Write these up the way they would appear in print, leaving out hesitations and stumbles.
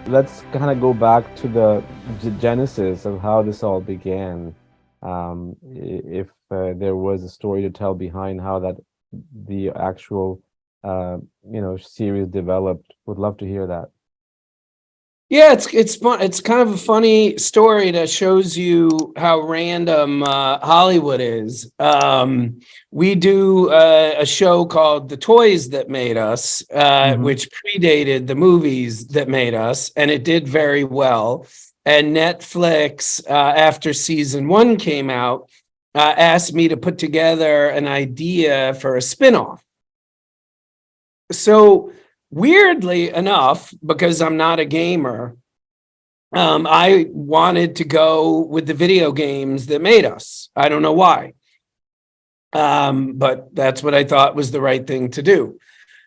let's kind of go back to the genesis of how this all began. If there was a story to tell behind how that the actual series developed, would love to hear that. Yeah, it's fun. It's kind of a funny story that shows you how random Hollywood is. We do a show called The Toys That Made Us, which predated the movies that made us, and it did very well. And Netflix, after season 1 came out, asked me to put together an idea for a spinoff. So weirdly enough, because I'm not a gamer, I wanted to go with the video games that made us. I don't know why. But that's what I thought was the right thing to do.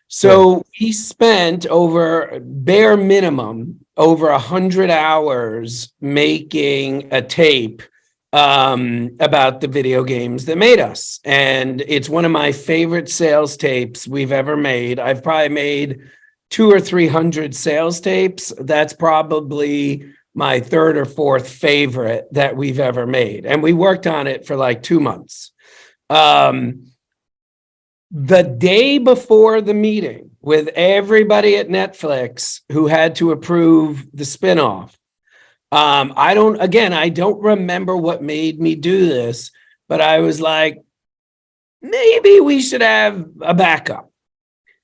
So we spent over bare minimum over 100 hours making a tape about the video games that made us. And it's one of my favorite sales tapes we've ever made. I've probably made 200 or 300 sales tapes. That's probably my third or fourth favorite that we've ever made. And we worked on it for like 2 months. The day before the meeting with everybody at Netflix who had to approve the spinoff, I don't remember what made me do this, but I was like, maybe we should have a backup.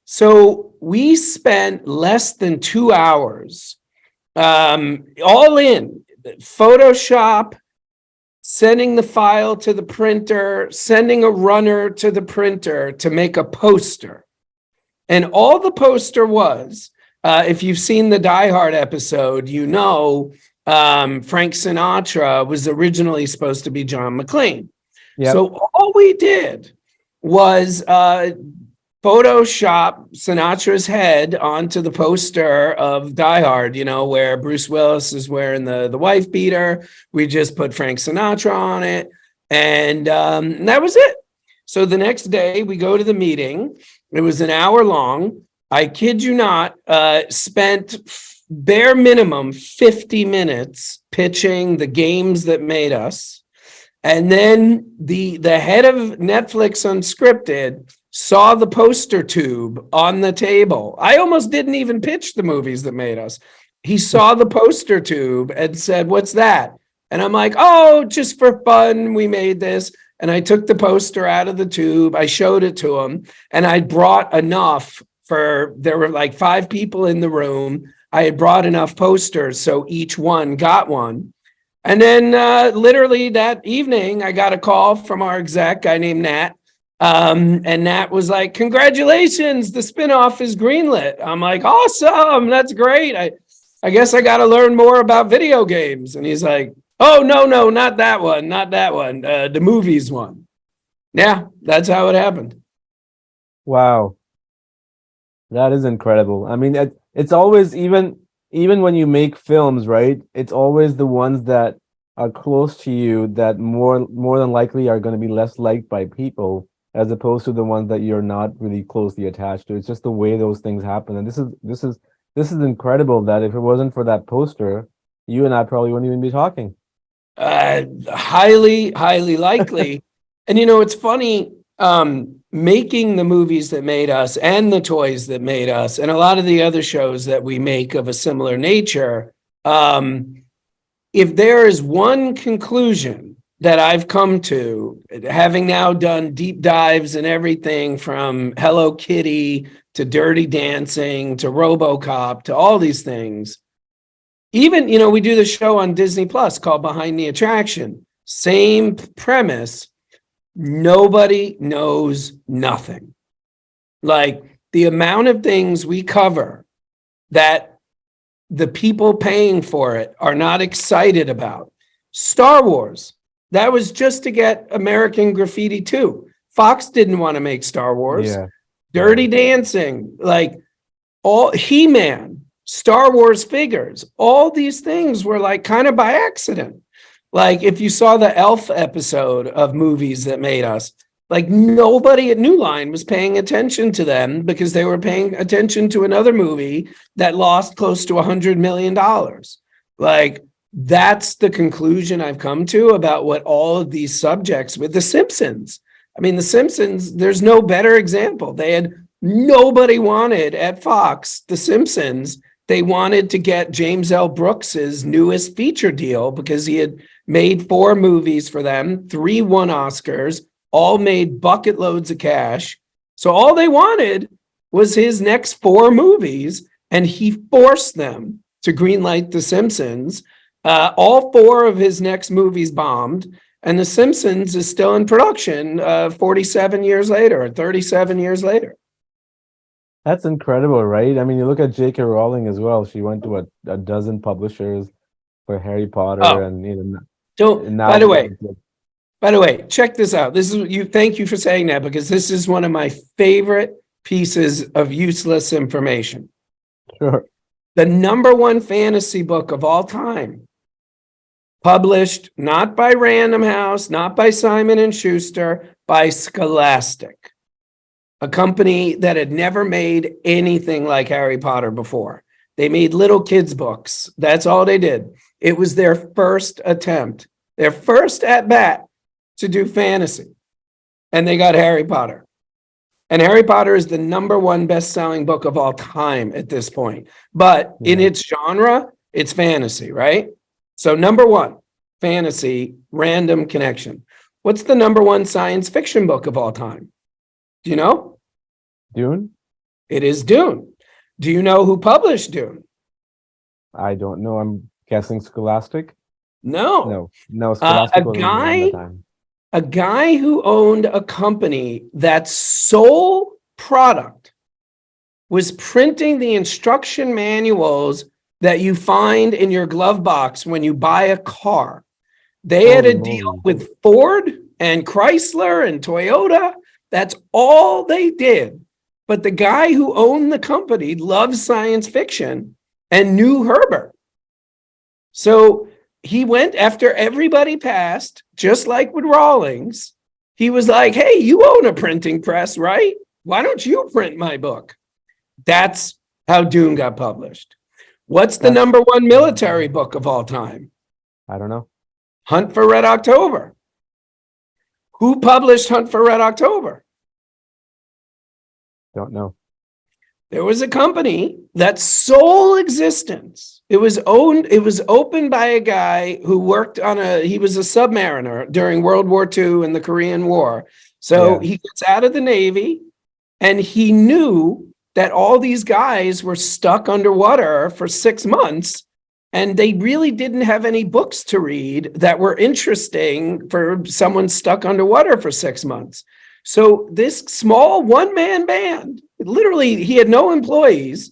So we spent less than 2 hours, all in Photoshop, sending the file to the printer, sending a runner to the printer to make a poster. And all the poster was, if you've seen the Die Hard episode, you know, Frank Sinatra was originally supposed to be John McClane. Yep. So all we did was Photoshop Sinatra's head onto the poster of Die Hard, you know, where Bruce Willis is wearing the wife beater. We just put Frank Sinatra on it, and that was it. So the next day we go to the meeting. It was an hour long. I kid you not, spent bare minimum 50 minutes pitching the games that made us. And then the head of Netflix Unscripted saw the poster tube on the table. I almost didn't even pitch the movies that made us. He saw the poster tube and said, "What's that?" And I'm like, "Oh, just for fun, we made this." And I took the poster out of the tube. I showed it to him, and I brought enough there were like 5 people in the room. I had brought enough posters, so each one got one. And then literally that evening, I got a call from our exec, guy named Nat. And Nat was like, "Congratulations, the spinoff is greenlit." I'm like, "Awesome, that's great. I guess I got to learn more about video games." And he's like, "Oh, no, not that one, the movies one." Yeah, that's how it happened. Wow. That is incredible. I mean, it's always, even when you make films, right? It's always the ones that are close to you that more than likely are going to be less liked by people, as opposed to the ones that you're not really closely attached to. It's just the way those things happen. And this is incredible that if it wasn't for that poster, you and I probably wouldn't even be talking. Highly likely. And you know, it's funny, making the movies that made us and the toys that made us and a lot of the other shows that we make of a similar nature, if there is one conclusion that I've come to, having now done deep dives in everything from Hello Kitty to Dirty Dancing to RoboCop to all these things, even, you know, we do the show on Disney Plus called Behind the Attraction, same premise. Nobody knows nothing. Like the amount of things we cover that the people paying for it are not excited about. Star Wars, that was just to get American Graffiti 2. Fox didn't want to make Star Wars. Yeah. Dirty Dancing, like all He-Man, Star Wars figures, all these things were like kind of by accident. Like if you saw the Elf episode of movies that made us, Like nobody at New Line was paying attention to them because they were paying attention to another movie that lost close to $100 million. Like that's the conclusion I've come to about what all of these subjects with The Simpsons. I mean, The Simpsons, there's no better example. Nobody wanted at Fox, The Simpsons. They wanted to get James L. Brooks's newest feature deal because he had made 4 movies for them, 3 won Oscars, all made bucket loads of cash. So all they wanted was his next 4 movies, and he forced them to greenlight The Simpsons. All 4 of his next movies bombed, and The Simpsons is still in production 47 years later, or 37 years later. That's incredible, right? I mean, you look at J.K. Rowling as well. She went to a dozen publishers for Harry Potter, and now. By the way, check this out. This is you. Thank you for saying that, because this is one of my favorite pieces of useless information. Sure. The #1 fantasy book of all time, published not by Random House, not by Simon and Schuster, by Scholastic, a company that had never made anything like Harry Potter before. They made little kids' books. That's all they did. It was their first attempt, their first at bat to do fantasy. And they got Harry Potter. And Harry Potter is the #1 best-selling book of all time at this point. But in its genre, it's fantasy, right? So #1, fantasy, random connection. What's the #1 science fiction book of all time? Do you know? Dune? It is Dune. Do you know who published Dune? I don't know. I'm guessing Scholastic? No. No, Scholastic wasn't around that time. A guy who owned a company that's sole product was printing the instruction manuals that you find in your glove box when you buy a car. They had a deal with Ford and Chrysler and Toyota. That's all they did. But the guy who owned the company loved science fiction and knew Herbert. So he went after everybody passed, just like with Rawlings. He was like, hey, you own a printing press, right? Why don't you print my book? That's how Dune got published. What's the #1 military book of all time? I don't know. Hunt for Red October. Who published Hunt for Red October? Don't know. There was a company that's sole existence. It was opened by a guy who worked he was a submariner during World War II and the Korean War. So he gets out of the Navy, and he knew that all these guys were stuck underwater for 6 months, and they really didn't have any books to read that were interesting for someone stuck underwater for 6 months. So this small one-man band, literally, he had no employees,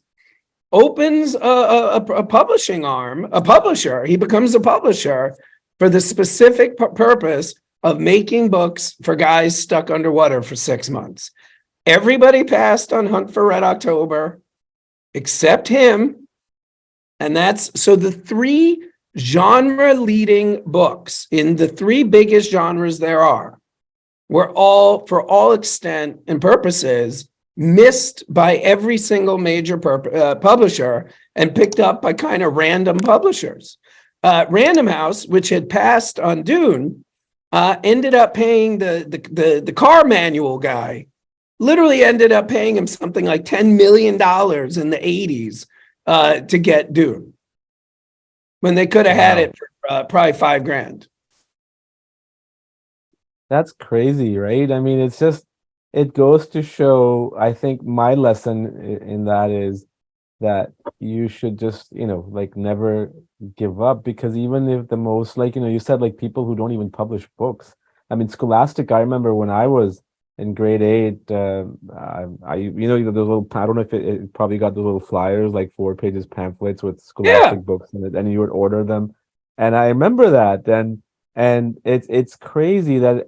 opens a publishing arm, a publisher. He becomes a publisher for the specific purpose of making books for guys stuck underwater for 6 months. Everybody passed on Hunt for Red October except him. And so the 3 genre-leading books in the 3 biggest genres there are were all, for all extent and purposes, missed by every single major publisher and picked up by kind of random publishers. Random House, which had passed on Dune, ended up paying the car manual guy, literally ended up paying him something like $10 million in the 80s to get Dune, when they could have had it for probably $5,000. That's crazy, right? I mean, it goes to show, I think my lesson in that is that you should just, like never give up, because even if the most, like, you said, like people who don't even publish books. I mean, Scholastic, I remember when I was in grade 8, those little, I don't know if it probably got those little flyers, like 4 pages pamphlets with Scholastic books in it, and you would order them. And I remember that. And it's crazy that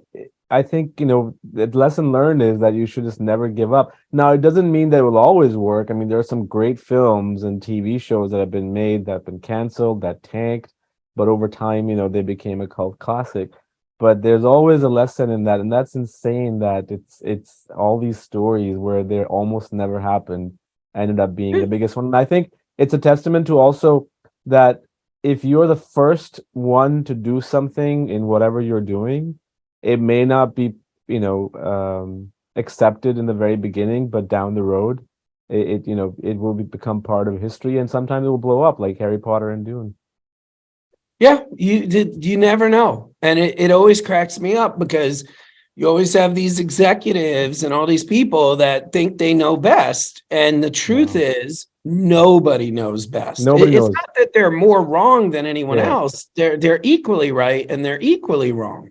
I think, the lesson learned is that you should just never give up. Now, it doesn't mean that it will always work. I mean, there are some great films and TV shows that have been made, that have been canceled, that tanked, but over time, they became a cult classic. but there's always a lesson in that, and that's insane that it's all these stories where they almost never happened ended up being the biggest one. And I think it's a testament to also that if you're the first one to do something in whatever you're doing, it may not be, accepted in the very beginning, but down the road, it will become part of history, and sometimes it will blow up like Harry Potter and Dune. Yeah, you never know. And it always cracks me up because you always have these executives and all these people that think they know best. And the truth is nobody knows best. Nobody It's knows. not that they're more wrong than anyone Yeah. else. They're equally right and they're equally wrong.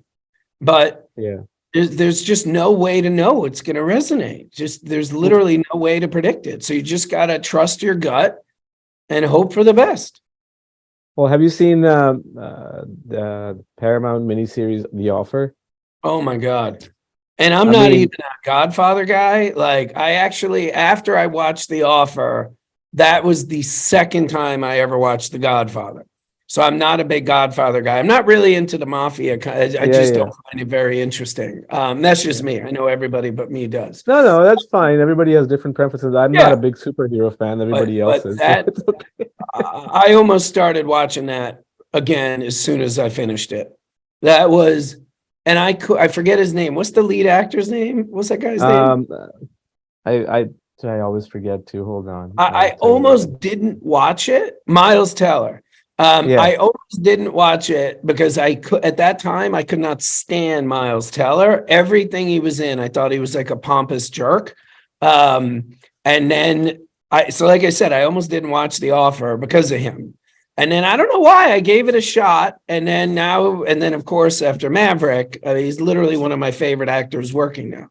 But Yeah. there's just no way to know it's going to resonate. There's literally no way to predict it. So you just got to trust your gut and hope for the best. Well, have you seen the Paramount miniseries The Offer? Oh my God. And I'm I not mean, even a Godfather guy. Like I actually, after I watched The Offer, that was the second time I ever watched The Godfather. So I'm not a big Godfather guy. I'm not really into the mafia. I just yeah. don't find it very interesting. That's just Yeah. me. I know everybody but me does. No, that's fine. Everybody has different preferences. I'm not a Yeah, big superhero fan. Everybody else but is, so that it's okay. I almost started watching that again as soon as I finished it. That was, and I forget his name. What's the lead actor's name? What's that guy's name? Um, I always forget to hold on. I I'll tell you right almost didn't watch it. Miles Teller. Yeah. I almost didn't watch it because I could at that time I could not stand Miles Teller. Everything he was in, I thought he was like a pompous jerk. And then like I said, I almost didn't watch The Offer because of him. And then I don't know why I gave it a shot. And then of course after Maverick, he's literally one of my favorite actors working now.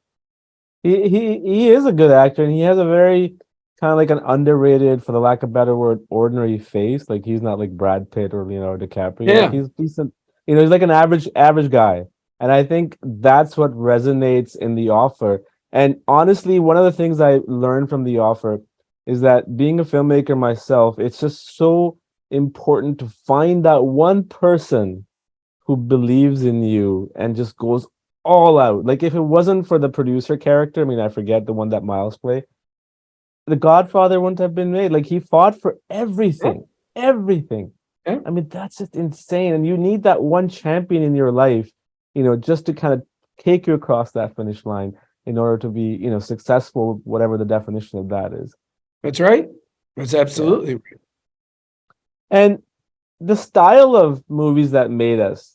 He is a good actor, and he has a very kind of like an underrated, for the lack of a better word, ordinary face. Like he's not like Brad Pitt or Leonardo DiCaprio. Like Yeah. he's decent. He's like an average guy. And I think that's what resonates in The Offer. And honestly, one of the things I learned from The Offer is that being a filmmaker myself, it's just so important to find that one person who believes in you and just goes all out. Like if it wasn't for the producer character, I mean, I forget the one that Miles played, The Godfather wouldn't have been made. Like he fought for everything, everything. Yeah. I mean, that's just insane. And you need that one champion in your life, just to kind of take you across that finish line in order to be, successful, whatever the definition of that is. That's right. That's absolutely right. And the style of movies that made us,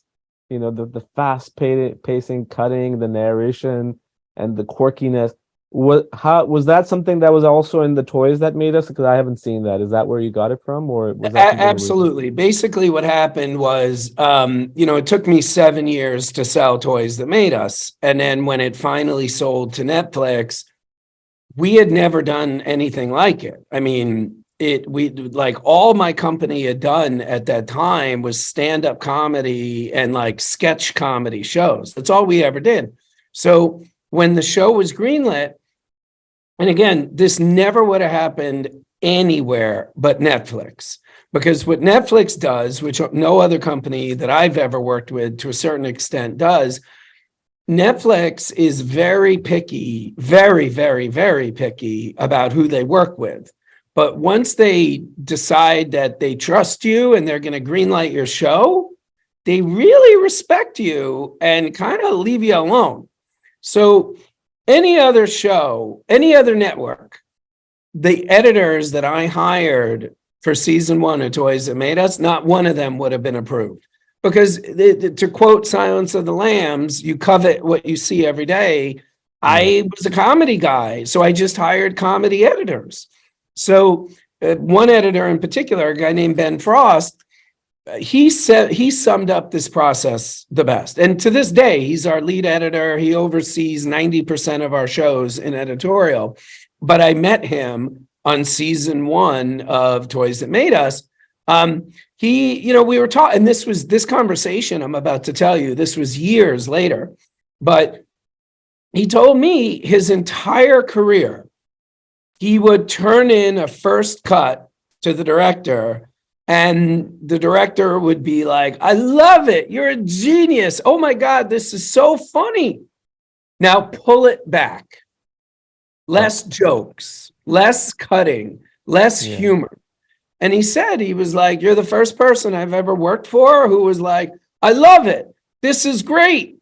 the fast pacing, cutting, the narration, and the quirkiness. Was that something that was also in the toys that made us? Because I haven't seen that. Is that where you got it from, or was that something Absolutely. Basically, what happened was, it took me 7 years to sell toys that made us, and then when it finally sold to Netflix, we had never done anything like it. I mean, we like all my company had done at that time was stand-up comedy and like sketch comedy shows. That's all we ever did. So when the show was greenlit, and again, this never would have happened anywhere but Netflix, because what Netflix does, which no other company that I've ever worked with to a certain extent does, Netflix is very picky, very, very, very picky about who they work with. But once they decide that they trust you and they're going to greenlight your show, they really respect you and kind of leave you alone. So any other show, any other network, the editors that I hired for season 1 of Toys That Made Us, not one of them would have been approved. Because to quote Silence of the Lambs, you covet what you see every day. I was a comedy guy, so I just hired comedy editors. So one editor in particular, a guy named Ben Frost, he summed up this process the best. And to this day, he's our lead editor. He oversees 90% of our shows in editorial. But I met him on season 1 of Toys That Made Us. We were talking, and this conversation I'm about to tell you, this was years later, but he told me his entire career, he would turn in a first cut to the director And the director would be like, I love it. You're a genius. Oh my God, this is so funny. Now pull it back. Less jokes, less cutting, less Yeah. humor. And he said, he was like, you're the first person I've ever worked for who was like, I love it. This is great.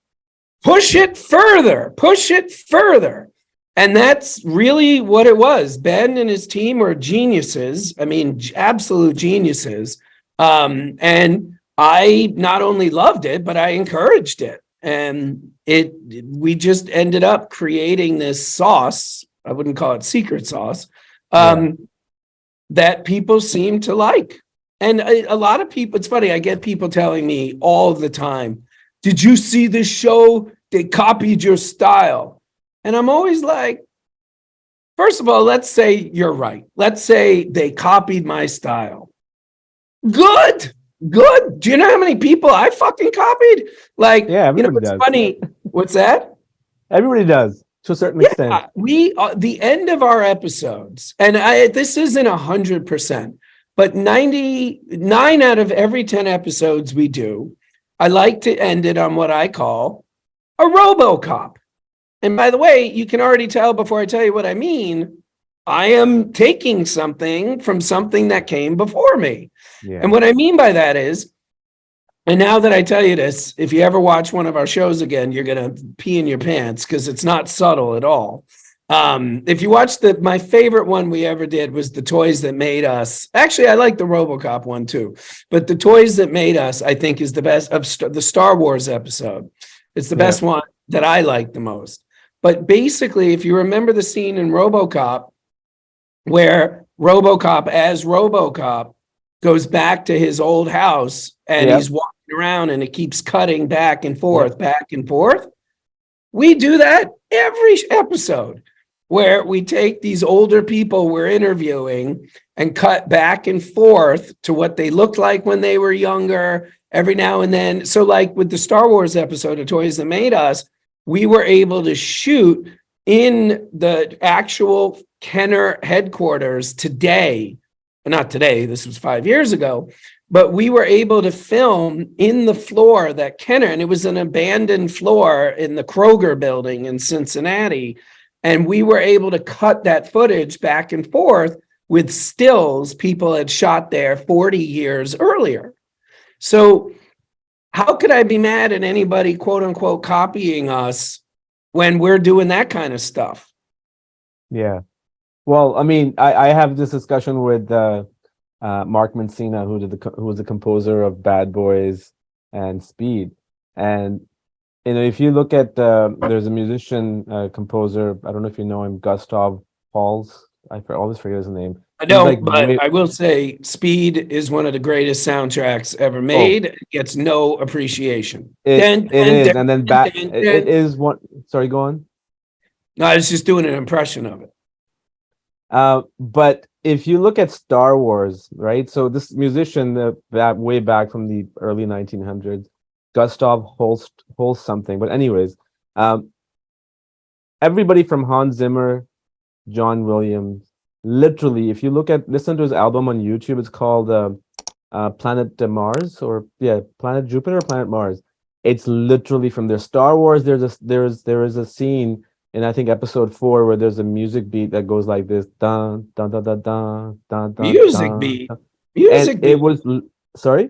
Push it further, push it further. And that's really what it was. Ben and his team were geniuses. I mean, absolute geniuses. And I not only loved it, but I encouraged it. And we just ended up creating this sauce. I wouldn't call it secret sauce. That people seem to like. And a lot of people, it's funny, I get people telling me all the time, did you see this show? They copied your style. And I'm always like, first of all, let's say you're right. Let's say they copied my style. Good. Do you know how many people I fucking copied? Like, it's funny. What's that? Everybody does to a certain extent. We the end of our episodes, and this isn't 100%, but 99 out of every 10 episodes we do, I like to end it on what I call a RoboCop. And by the way, you can already tell before I tell you what I mean, I am taking something from something that came before me. Yeah. And what I mean by that is, and now that I tell you this, if you ever watch one of our shows again, you're going to pee in your pants because it's not subtle at all. If you watch my favorite one we ever did was The Toys That Made Us. Actually, I like the RoboCop one too, but The Toys That Made Us, I think, is the best of the Star Wars episode. It's the best one that I like the most. But basically, if you remember the scene in RoboCop where RoboCop as RoboCop goes back to his old house and he's walking around and it keeps cutting back and forth. We do that every episode where we take these older people we're interviewing and cut back and forth to what they looked like when they were younger every now and then. So like with the Star Wars episode of Toys That Made Us, we were able to shoot in the actual Kenner headquarters today. Not today, this was 5 years ago, but we were able to film in the floor that Kenner, and it was an abandoned floor in the Kroger building in Cincinnati. And we were able to cut that footage back and forth with stills people had shot there 40 years earlier. So how could I be mad at anybody, quote unquote, copying us when we're doing that kind of stuff? Yeah. Well, I mean, I have this discussion with Mark Mancina, who was the composer of Bad Boys and Speed. And, if you look at, there's a musician, composer, I don't know if you know him, Gustav Holst. I always forget his name. I don't, but I will say Speed is one of the greatest soundtracks ever made. It gets no appreciation. It is. And then it is one. Sorry, go on. No, I was just doing an impression of it. But if you look at Star Wars, right? So this musician that way back from the early 1900s, Gustav Holst something. But anyways, everybody from Hans Zimmer, John Williams, literally, if you listen to his album on YouTube, it's called Planet Mars, or Planet Jupiter, or Planet Mars. It's literally from their Star Wars. There is a scene in, I think, episode 4 where there's a music beat that goes like this, dun dun dun dun dun dun dun. Music beat. It was sorry.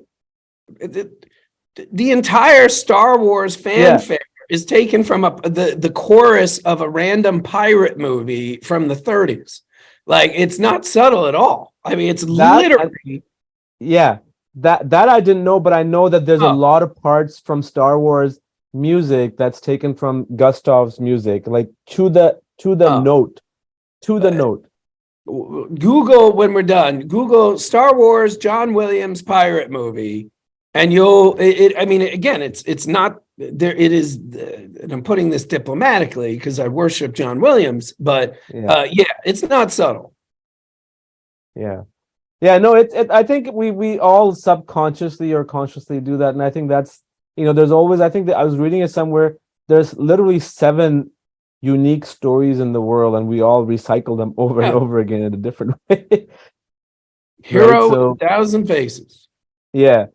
The entire Star Wars fanfare is taken from the chorus of a random pirate movie from the 30s. Like, it's not subtle at all. I mean, it's literally. That I didn't know, but I know that there's a lot of parts from Star Wars music that's taken from Gustav's music, like to the note. Google, when we're done, Google Star Wars John Williams pirate movie, and I mean, again, it's not there. It is, and I'm putting this diplomatically because I worship John Williams, but it's not subtle. No, I think we all subconsciously or consciously do that, and I think that's, there's always, I think that I was reading it somewhere, there's literally 7 unique stories in the world, and we all recycle them over and over again in a different way. right? Hero with So 1,000 faces. yeah.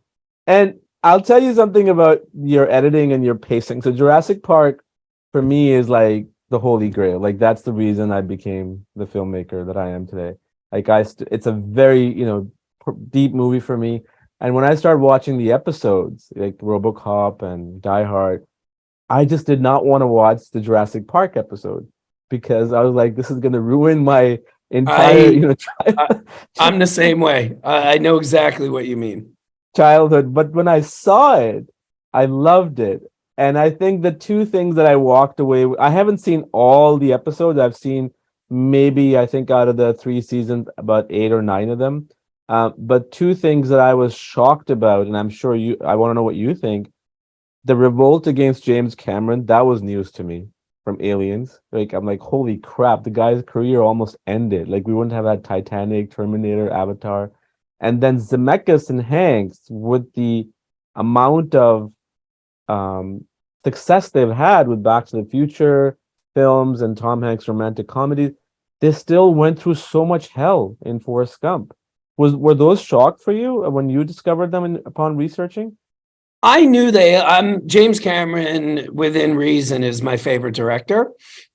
And I'll tell you something about your editing and your pacing. So Jurassic Park for me is like the holy grail. Like that's the reason I became the filmmaker that I am today. Like it's a very, deep movie for me. And when I started watching the episodes, like RoboCop and Die Hard, I just did not want to watch the Jurassic Park episode because I was like, this is going to ruin my entire, I, I I'm the same way. I know exactly what you mean. childhood. But when I saw it, I loved it. And I think the two things that I walked away with, I haven't seen all the episodes. I've seen maybe, I think, out of the 3 seasons, about 8 or 9 of them. But two things that I was shocked about, and I'm sure I want to know what you think. The revolt against James Cameron, that was news to me from Aliens. Like, I'm like, holy crap, the guy's career almost ended. Like, we wouldn't have had Titanic, Terminator, Avatar. And then Zemeckis and Hanks, with the amount of um, success they've had with Back to the Future films and Tom Hanks romantic comedies, they still went through so much hell in Forrest Gump. Were those shock for you when you discovered them upon researching? I knew James Cameron, within reason, is my favorite director.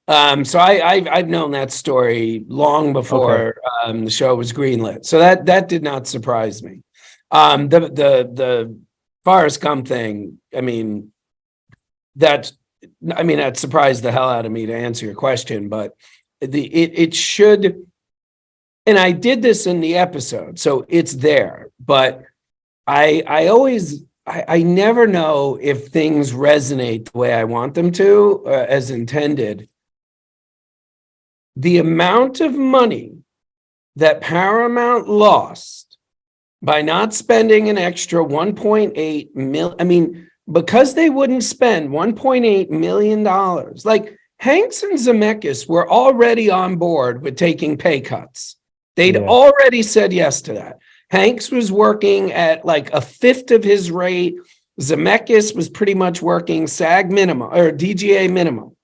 So I've known that story long Okay. before the show was greenlit. So that did not surprise me. The Forrest Gump thing, that that surprised the hell out of me, to answer your question, but it should, and I did this in the episode, so it's there, but I never know if things resonate the way I want them to, as intended. The amount of money that Paramount lost by not spending an extra 1.8 million, because they wouldn't spend $1.8 million. Like, Hanks and Zemeckis were already on board with taking pay cuts. They'd Yeah. already said yes to that. Hanks was working at like a fifth of his rate. Zemeckis was pretty much working SAG minimum or DGA minimum.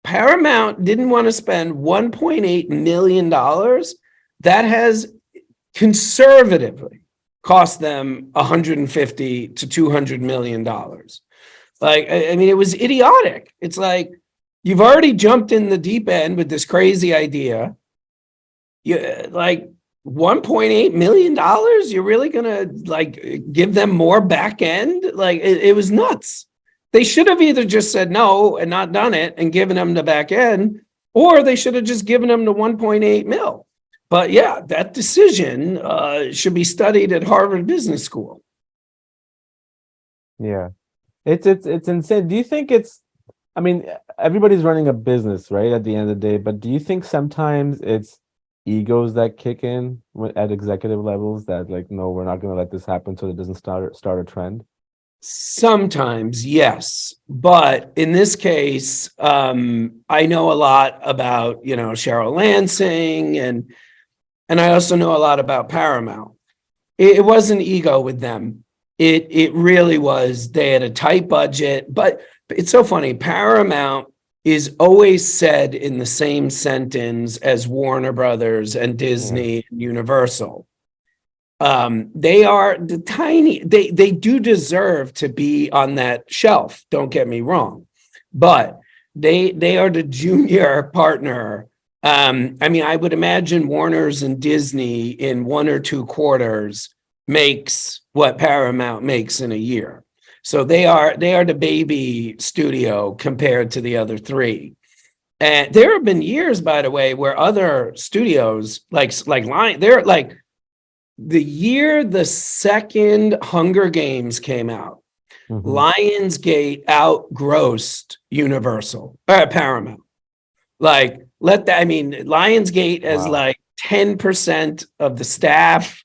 Paramount didn't want to spend $1.8 million. That has conservatively cost them $150 to $200 million. Like, it was idiotic. It's like, you've already jumped in the deep end with this crazy idea. Like, $1.8 million, you're really gonna like give them more back end? Like, it was nuts. They should have either just said no and not done it and given them the back end, or they should have just given them the 1.8 mil. But yeah, that decision should be studied at Harvard Business School. Yeah. It's insane. Do you think I mean, everybody's running a business, right, at the end of the day, but do you think sometimes it's egos that kick in at executive levels that like, no, we're not going to let this happen so it doesn't start a trend? Sometimes, yes, but in this case, I know a lot about Cheryl Lansing, and I also know a lot about Paramount. It wasn't ego with them. It really was. They had a tight budget, but it's so funny. Paramount is always said in the same sentence as Warner Brothers and Yeah. Disney and Universal. They are the tiny. They do deserve to be on that shelf. Don't get me wrong, but they are the junior partner. I would imagine Warner's and Disney in 1 or 2 quarters makes what Paramount makes in a year. So they are the baby studio compared to the other three. And there have been years, by the way, where other studios like Lion, they're like, the year the second Hunger Games came out, Hmm. Lionsgate outgrossed Universal Paramount. Like, Lionsgate as Wow. like 10% of the staff,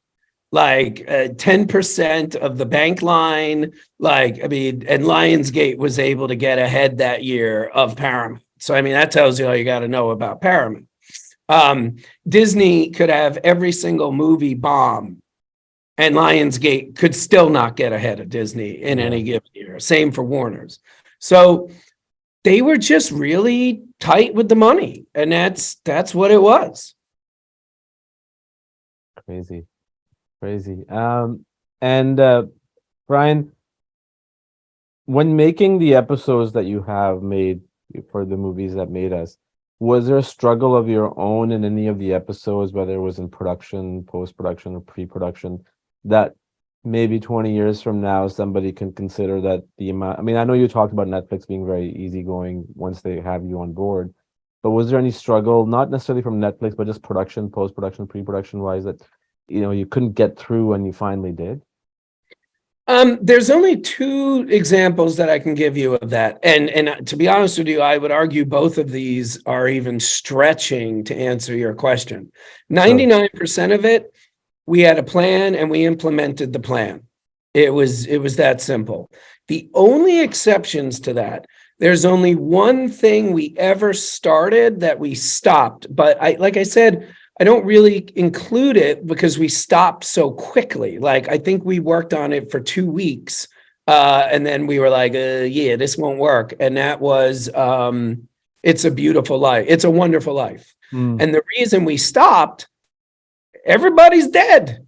like 10% of the bank line. And Lionsgate was able to get ahead that year of Paramount. So, that tells you all you got to know about Paramount. Disney could have every single movie bomb, and Lionsgate could still not get ahead of Disney in Yeah. any given year. Same for Warner's. So they were just really tight with the money, and that's what it was. Crazy, crazy. And Brian, when making the episodes that you have made for the movies that made us, was there a struggle of your own in any of the episodes, whether it was in production, post-production, or pre-production, that maybe 20 years from now somebody can consider that the amount? I mean, I know you talked about Netflix being very easygoing once they have you on board, but was there any struggle, not necessarily from Netflix, but just production, post-production, pre-production wise, that you couldn't get through when you finally did? There's only two examples that I can give you of that. And to be honest with you, I would argue both of these are even stretching to answer your question. 99% of it, we had a plan and we implemented the plan. It was that simple. The only exceptions to that, there's only one thing we ever started that we stopped. But like I said, I don't really include it because we stopped so quickly. Like, I think we worked on it for 2 weeks. And then we were like, yeah, this won't work. And that was, It's a Beautiful Life. It's a Wonderful Life. And the reason we stopped, everybody's dead.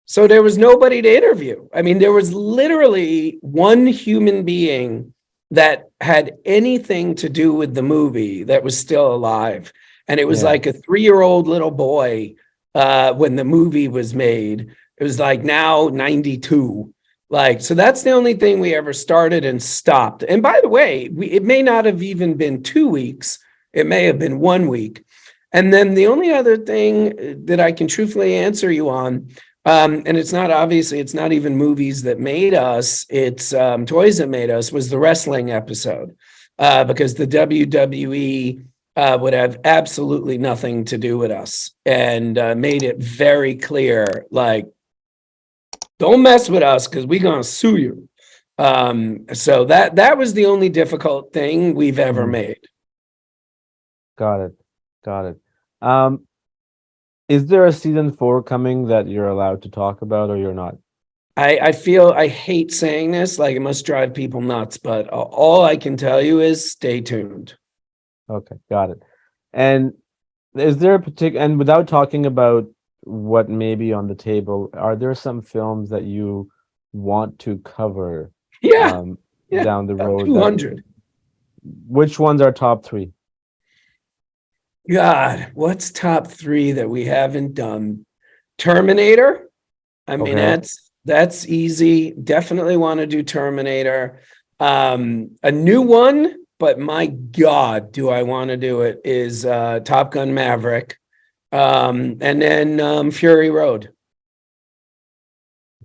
So there was nobody to interview. I mean, there was literally one human being that had anything to do with the movie that was still alive. And it was like a 3-year-old little boy when the movie was made. It was like now 92. Like, so that's the only thing we ever started and stopped. And by the way, it may not have even been 2 weeks. It may have been 1 week. And then the only other thing that I can truthfully answer you on, and it's not even movies that made us, it's toys that made us, was the wrestling episode. Because the WWE would have absolutely nothing to do with us, and made it very clear, like, don't mess with us because we're going to sue you. So that was the only difficult thing we've ever made. Got it. Got it. Is there a season 4 coming that you're allowed to talk about, or you're not? I feel I hate saying this, like it must drive people nuts, but all I can tell you is stay tuned. Okay, got it. And is there a particular, and without talking about what may be on the table, are there some films that you want to cover down the road? 200. Which ones are top 3? God, what's top 3 that we haven't done? Terminator. I mean, that's easy. Definitely want to do Terminator. A new one, but my God, do I want to do it, is Top Gun Maverick. And then Fury Road.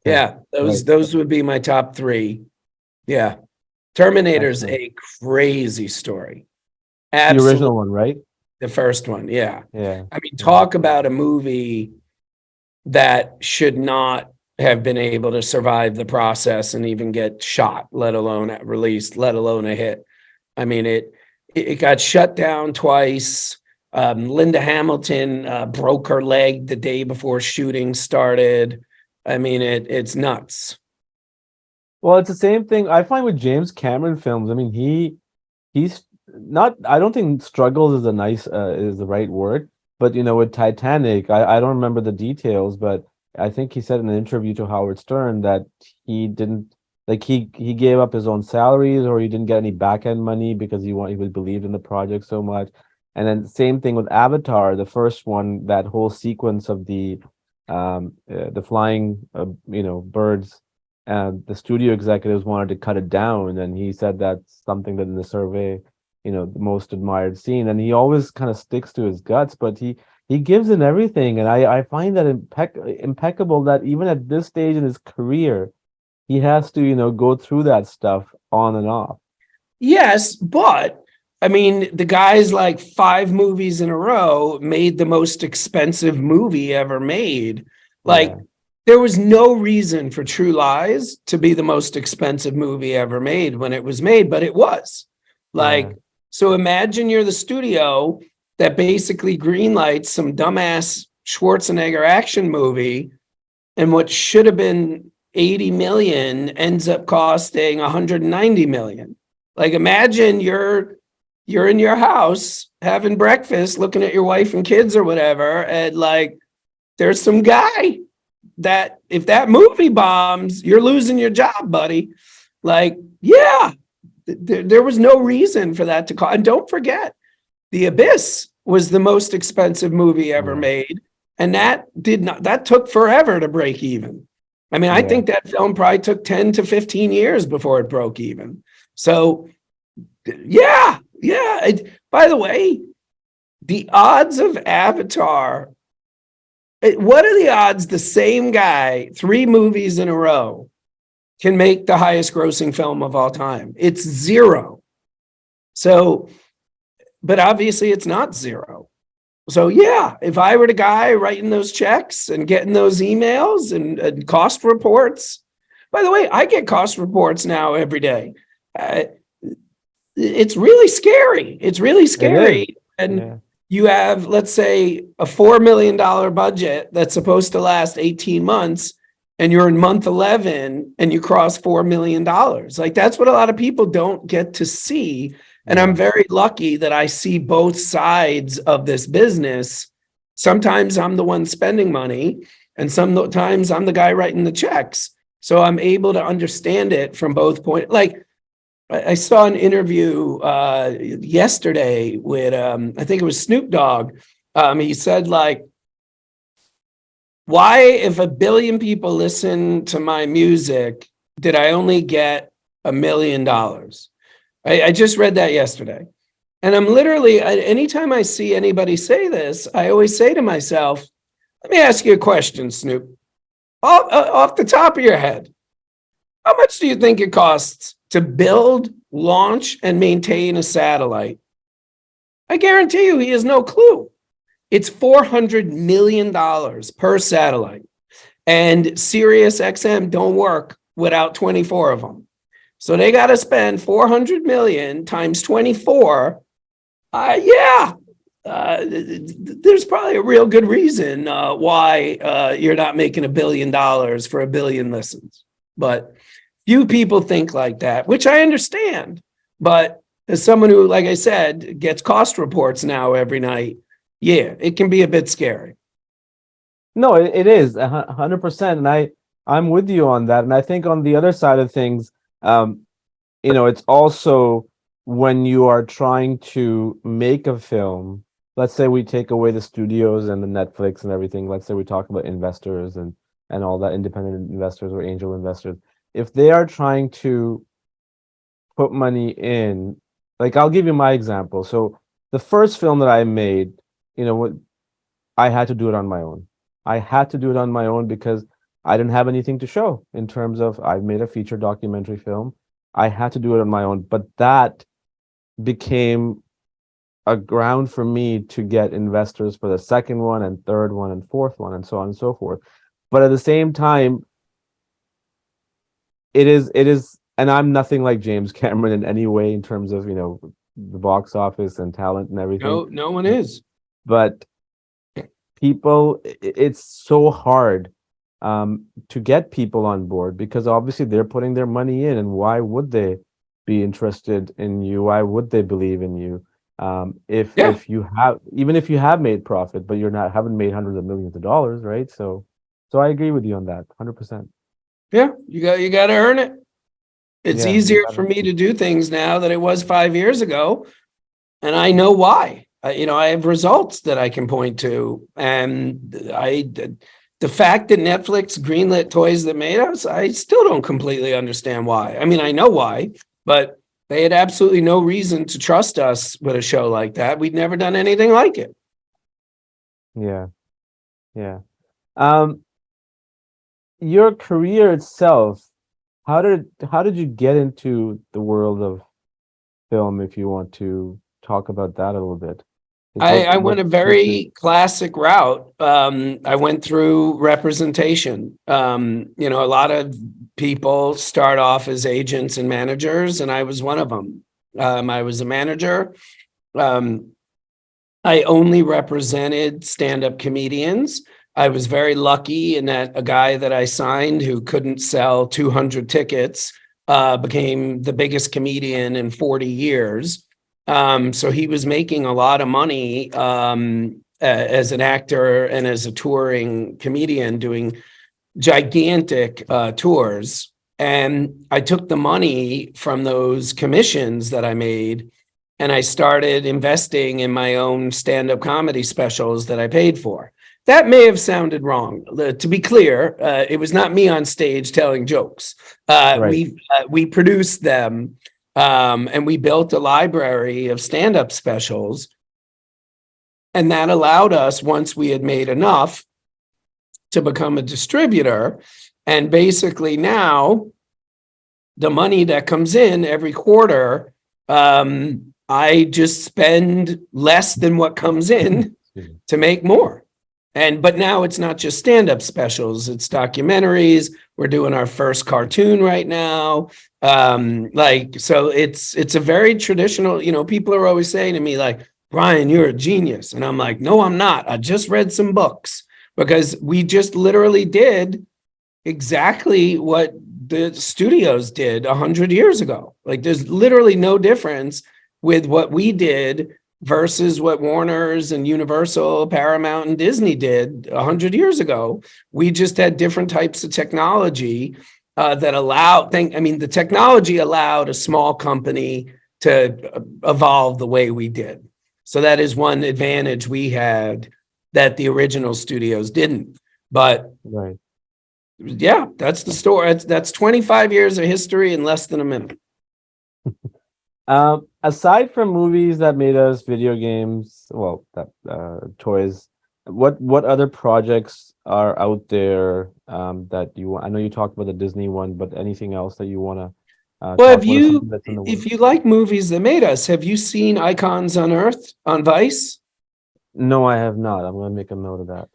Yeah, those would be my top 3. Yeah. Terminator's a crazy story. Absolutely. The original one, right? The first one, yeah. Yeah. I mean, talk about a movie that should not have been able to survive the process and even get shot, let alone released, let alone a hit. I mean, it got shut down twice. Linda Hamilton broke her leg the day before shooting started. I mean, it's nuts. Well, it's the same thing I find with James Cameron films. I mean, he's not, I don't think struggles is is the right word, but with Titanic, I don't remember the details, but I think he said in an interview to Howard Stern that he didn't, like, he gave up his own salaries, or he didn't get any back end money because he believed in the project so much. And then same thing with Avatar, the first one, that whole sequence of the flying birds, and the studio executives wanted to cut it down, and he said that's something that in the survey, the most admired scene, and he always kind of sticks to his guts, but he gives in everything, and I find that impeccable that even at this stage in his career, he has to go through that stuff on and off. Yes, but I mean, the guy's like 5 movies in a row made the most expensive movie ever made. Like, there was no reason for True Lies to be the most expensive movie ever made when it was made, but it was. Like, so imagine you're the studio that basically greenlights some dumbass Schwarzenegger action movie, and what should have been 80 million ends up costing 190 million. Like, imagine you're in your house having breakfast, looking at your wife and kids or whatever, and like, there's some guy that if that movie bombs, you're losing your job, buddy. Like, yeah, there was no reason for that to call. And don't forget, The Abyss was the most expensive movie ever made. And that took forever to break even. I mean, I think that film probably took 10 to 15 years before it broke even. So, yeah. By the way, the odds of Avatar, what are the odds the same guy, 3 movies in a row, can make the highest grossing film of all time? It's 0. So, but obviously it's not 0. So yeah, if I were the guy writing those checks and getting those emails and cost reports, by the way, I get cost reports now every day. It's really scary. It's really scary. And you have, let's say, a $4 million budget that's supposed to last 18 months, and you're in month 11 and you cross $4 million. Like, that's what a lot of people don't get to see. And I'm very lucky that I see both sides of this business. Sometimes I'm the one spending money, and sometimes I'm the guy writing the checks. So I'm able to understand it from both points. Like, I saw an interview yesterday with, I think it was Snoop Dogg. He said, like, why, if 1 billion people listen to my music, did I only get $1 million? I just read that yesterday. And I'm literally, anytime I see anybody say this, I always say to myself, let me ask you a question, Snoop. Off the top of your head, how much do you think it costs to build, launch, and maintain a satellite? I guarantee you he has no clue. It's $400 million per satellite. And Sirius XM don't work without 24 of them. So they got to spend 400 million times 24. There's probably a real good reason why you're not making $1 billion for 1 billion listens. But few people think like that, which I understand. But as someone who, like I said, gets cost reports now every night, yeah, it can be a bit scary. No, it is 100%. And I'm with you on that. And I think on the other side of things, it's also when you are trying to make a film, let's say we take away the studios and the Netflix and everything. Let's say we talk about investors and all that, independent investors or angel investors. If they are trying to put money in, like, I'll give you my example. So the first film that I made, I had to do it on my own. I had to do it on my own because I didn't have anything to show in terms of I've made a feature documentary film. I had to do it on my own, but that became a ground for me to get investors for the second one and third one and fourth one and so on and so forth. But at the same time, it is, and I'm nothing like James Cameron in any way in terms of, the box office and talent and everything. No one is. But people, it's so hard to get people on board because obviously they're putting their money in, and why would they be interested in you? Why would they believe in you? If you have, even if you have made profit, but haven't made hundreds of millions of dollars, right? So I agree with you on that, 100%. Yeah, you got to earn it. It's easier for me to do things now than it was 5 years ago, and I know why. I have results that I can point to, and the fact that Netflix greenlit Toys That Made Us, I still don't completely understand why. I mean, I know why, but they had absolutely no reason to trust us with a show like that. We'd never done anything like it. Yeah. Your career itself, how did you get into the world of film, if you want to talk about that a little bit? I went a very classic route. I went through representation. A lot of people start off as agents and managers, and I was one of them. I was a manager. I only represented stand-up comedians. I was very lucky in that a guy that I signed who couldn't sell 200 tickets became the biggest comedian in 40 years. So he was making a lot of money as an actor and as a touring comedian doing gigantic tours. And I took the money from those commissions that I made and I started investing in my own stand-up comedy specials that I paid for. That may have sounded wrong. To be clear, it was not me on stage telling jokes. Right. We produced them, and we built a library of stand-up specials. And that allowed us, once we had made enough, to become a distributor. And basically now, the money that comes in every quarter, I just spend less than what comes in to make more. But now it's not just stand-up specials, it's documentaries. We're doing our first cartoon right now. So it's a very traditional, people are always saying to me like, Brian, you're a genius. And I'm like, no, I'm not. I just read some books, because we just literally did exactly what the studios did 100 years ago. Like, there's literally no difference with what we did versus what Warner's and Universal, Paramount, and Disney did 100 years ago. We just had different types of technology that allowed, the technology allowed a small company to evolve the way we did. So that is one advantage we had that the original studios didn't. But Right. yeah, that's the story. That's 25 years of history in less than a minute. Aside from movies that made us, video games, toys, what other projects are out there that you want? I know you talked about the Disney one, but anything else that you want to Well, talk about? Something that's in the if works? you like movies that made us, have you seen Icons on Earth on Vice? No, I have not. I'm gonna make a note of that.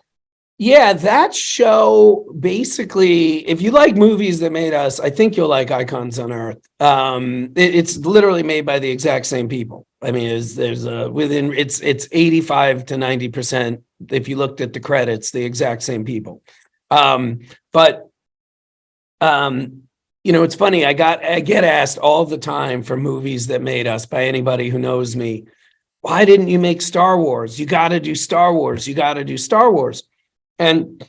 Yeah, that show basically, if you like movies that made us, I think you'll like Icons on Earth. It's literally made by the exact same people. I mean, it's 85 to 90%. If you looked at the credits, the exact same people. It's funny. I get asked all the time for movies that made us by anybody who knows me. Why didn't you make Star Wars? You got to do Star Wars. You got to do Star Wars. And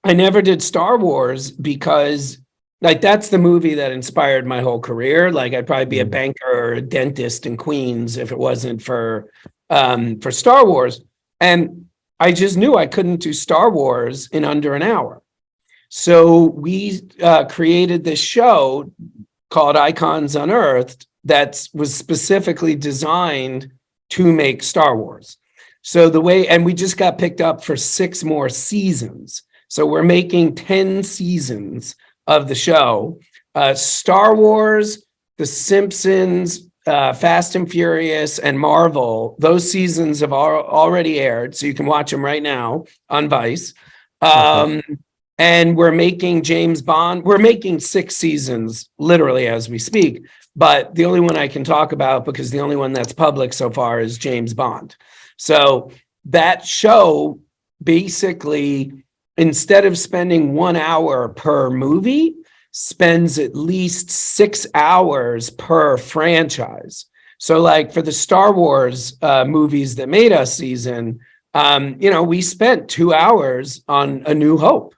I never did Star Wars because, like, that's the movie that inspired my whole career. Like, I'd probably be a banker or a dentist in Queens if it wasn't for Star Wars. And I just knew I couldn't do Star Wars in under an hour. So we created this show called Icons on Earth that was specifically designed to make Star Wars. So and we just got picked up for 6 more seasons. So we're making 10 seasons of the show. Star Wars, The Simpsons, Fast and Furious, and Marvel, those seasons have already aired. So you can watch them right now on Vice. And we're making James Bond. We're making 6 seasons literally as we speak. But the only one I can talk about, because the only one that's public so far, is James Bond. So that show basically, instead of spending 1 hour per movie, spends at least 6 hours per franchise. So like for the Star Wars movies that made us season, we spent 2 hours on A New Hope.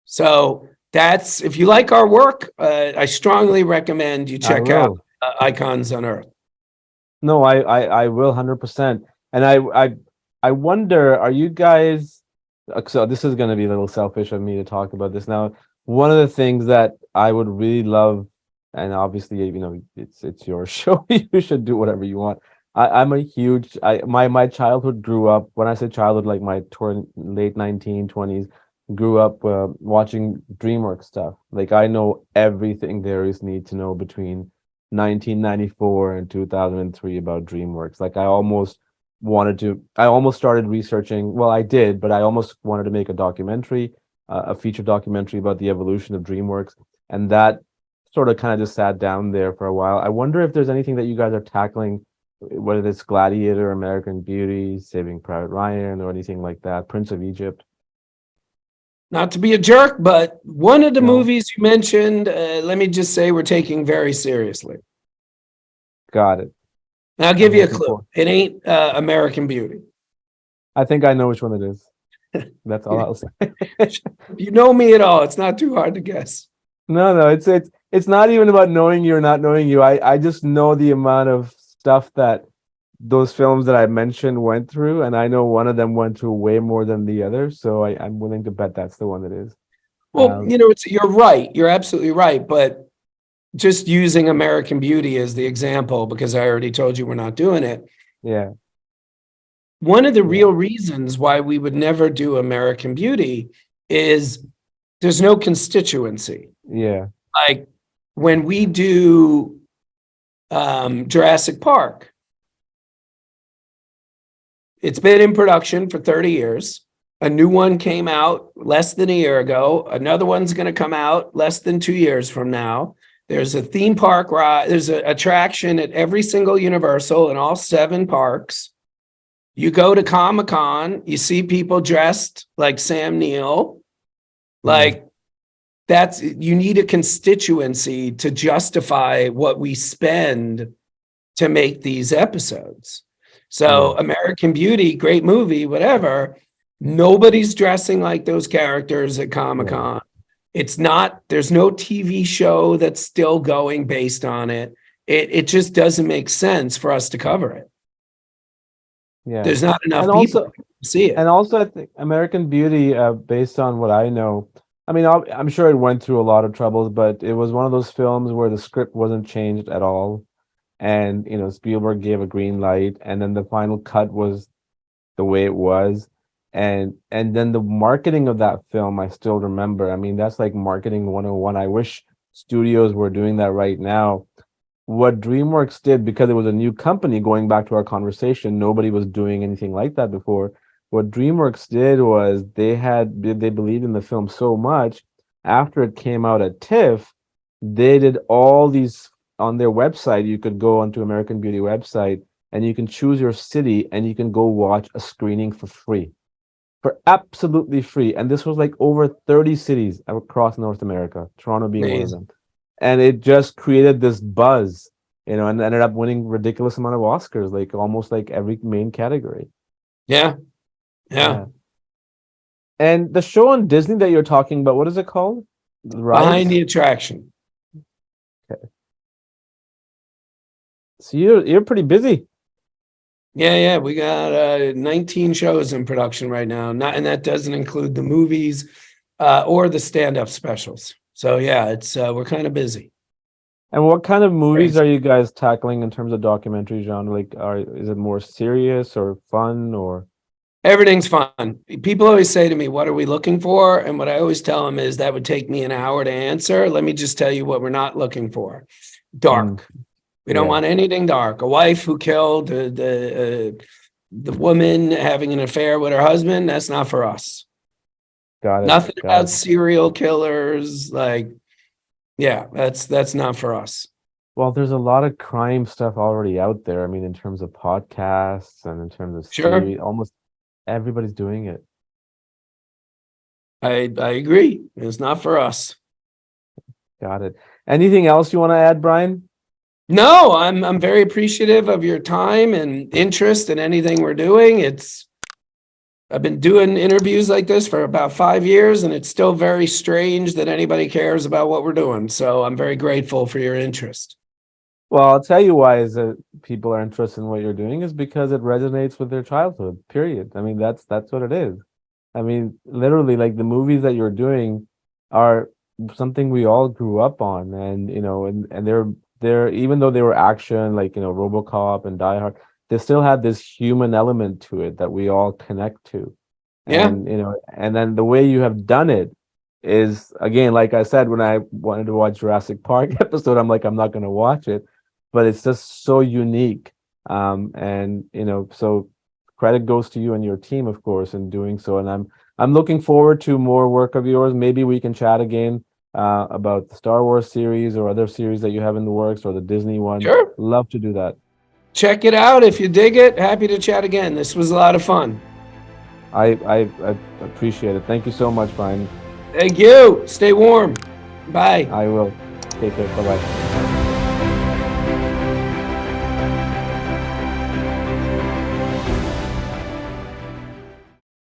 So that's, if you like our work, I strongly recommend you check out Icons on Earth. No, I will 100%. And I wonder, are you guys, so this is going to be a little selfish of me to talk about this now. One of the things that I would really love, and obviously, it's your show, you should do whatever you want. I'm a huge, my childhood grew up, when I say childhood, like my late 1920s, grew up watching DreamWorks stuff. Like, I know everything there is need to know between 1994 and 2003 about DreamWorks. Like, I almost started researching. Well, I did, but I almost wanted to make a documentary, a feature documentary about the evolution of DreamWorks. And that sort of kind of just sat down there for a while. I wonder if there's anything that you guys are tackling, whether it's Gladiator, American Beauty, Saving Private Ryan, or anything like that, Prince of Egypt. Not to be a jerk, but one of the movies you mentioned, let me just say, we're taking very seriously. Got it. And I'll give you a clue. It ain't American Beauty. I think I know which one it is. That's all I'll say. You know me at all. It's not too hard to guess. No, it's not even about knowing you or not knowing you. I just know the amount of stuff that those films that I mentioned went through, and I know one of them went through way more than the other. So I'm willing to bet that's the one that is. Well, you're right. You're absolutely right. But just using American Beauty as the example, because I already told you we're not doing it. Yeah. One of the real reasons why we would never do American Beauty is there's no constituency. Yeah. Like when we do Jurassic Park, it's been in production for 30 years. A new one came out less than a year ago. Another one's going to come out less than 2 years from now. There's a theme park ride. There's an attraction at every single Universal in all 7 parks. You go to Comic-Con, you see people dressed like Sam Neill. Like you need a constituency to justify what we spend to make these episodes. So American Beauty, great movie, whatever. Nobody's dressing like those characters at Comic-Con. It's not, there's no TV show that's still going based on it. It just doesn't make sense for us to cover it. Yeah. There's not enough And people also, to see it. And also, I think American Beauty, based on what I know, I mean, I'm sure it went through a lot of troubles, but it was one of those films where the script wasn't changed at all. And, Spielberg gave a green light, and then the final cut was the way it was. And then the marketing of that film, I still remember. I mean, that's like marketing 101. I wish studios were doing that right now. What DreamWorks did, because it was a new company, going back to our conversation, nobody was doing anything like that before. What DreamWorks did was they believed in the film so much. After it came out at TIFF, they did all these on their website. You could go onto American Beauty website and you can choose your city and you can go watch a screening for free, for absolutely free. And this was like over 30 cities across North America, Toronto being one of them. And it just created this buzz, and ended up winning ridiculous amount of Oscars, like almost like every main category. Yeah. And the show on Disney that you're talking about, what is it called? Behind the Attraction. Okay. So you're pretty busy. Yeah. We got 19 shows in production right now. And that doesn't include the movies or the stand-up specials. So yeah, it's we're kind of busy. And what kind of movies are you guys tackling in terms of documentary genre? Like, is it more serious or fun or? Everything's fun. People always say to me, "What are we looking for?" And what I always tell them is that would take me an hour to answer. Let me just tell you what we're not looking for: dark. We don't want anything dark. A wife who killed the woman having an affair with her husband. That's not for us. Got it. Nothing about serial killers. Like, yeah, that's not for us. Well, there's a lot of crime stuff already out there. I mean, in terms of podcasts and in terms of series, almost everybody's doing it. I agree. It's not for us. Got it. Anything else you want to add, Brian? No, I'm very appreciative of your time and interest in anything we're doing. I've been doing interviews like this for about 5 years, and it's still very strange that anybody cares about what we're doing. So I'm very grateful for your interest. Well, I'll tell you why is that people are interested in what you're doing is because it resonates with their childhood, period. I mean, that's what it is. I mean, literally, like the movies that you're doing are something we all grew up on, and and they're even though they were action, like RoboCop and Die Hard, they still had this human element to it that we all connect to. And and then the way you have done it is, again, like I said, when I wanted to watch Jurassic Park episode, I'm like, I'm not going to watch it, but it's just so unique. And so credit goes to you and your team, of course, in doing so. And I'm looking forward to more work of yours. Maybe we can chat again about the Star Wars series or other series that you have in the works, or the Disney one. Sure. Love to do that. Check it out if you dig it. Happy to chat again. This was a lot of fun. I appreciate it. Thank you so much, Brian. Thank you. Stay warm. Bye. I will. Take care. Bye-bye.